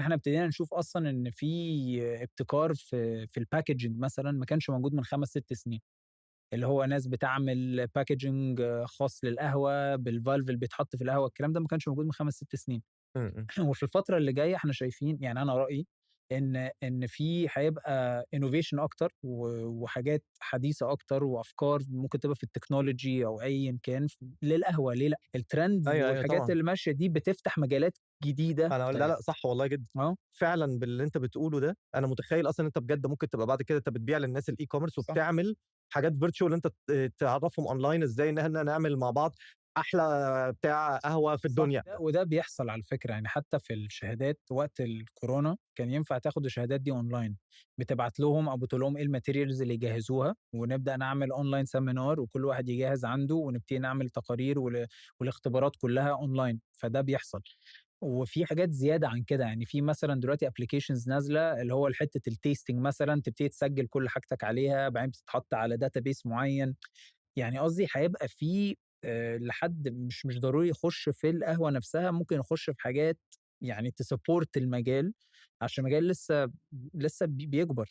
إحنا ابتدينا نشوف أصلًا إن في ابتكار في الpackaging مثلًا ما كانش موجود من 5، 6 سنين، اللي هو ناس بتعمل packaging خاص للقهوة بالvalve اللي بيتحط في القهوة، الكلام ده ما كانش موجود من 5، 6 سنين. إمم، إمم. وفي الفترة اللي جاية إحنا شايفين، يعني أنا رأيي إن في هيبقى innovation أكتر وحاجات حديثة أكتر وأفكار ممكن تبقى في التكنولوجي أو أيًا كان للقهوة، ليه لأ؟ الtrends أيوه، أيوه والحاجات طبعًا. اللي ماشية دي بتفتح مجالات جديدة لا، لأ، صح والله جدًا. آه، فعلًا باللي أنت بتقوله ده، أنا متخيّل أصلًا إن أنت بجد ممكن تبقى بعد كده أنت بتبيع للناس الe-commerce صح. وبتعمل حاجات virtual أنت تعرّفهم online إزاي إن إحنا نعمل مع بعض أحلى بتاع قهوة في صح، الدنيا. وده بيحصل على فكرة، يعني حتى في الشهادات وقت الكورونا كان ينفع تاخد الشهادات دي أونلاين، بتبعت لهم أو بتقول لهم إيه الmaterials اللي يجهّزوها، ونبدأ نعمل أونلاين seminar وكل واحد يجهّز عنده، ونبتدي نعمل تقارير والاختبارات كلّها أونلاين، فده بيحصل. وفي حاجات زيادة عن كده، يعني في مثلًا دلوقتي applications نازلة اللي هو لحتة الtasting مثلًا، تبتدي تسجّل كل حاجتك عليها، بعدين بتتحط على database معيّن. يعني قصدي هيبقى في لحد مش ضروري يخُش في القهوة نفسها، ممكن يخُش في حاجات يعني تsupport المجال، عشان المجال لسه بيكبر،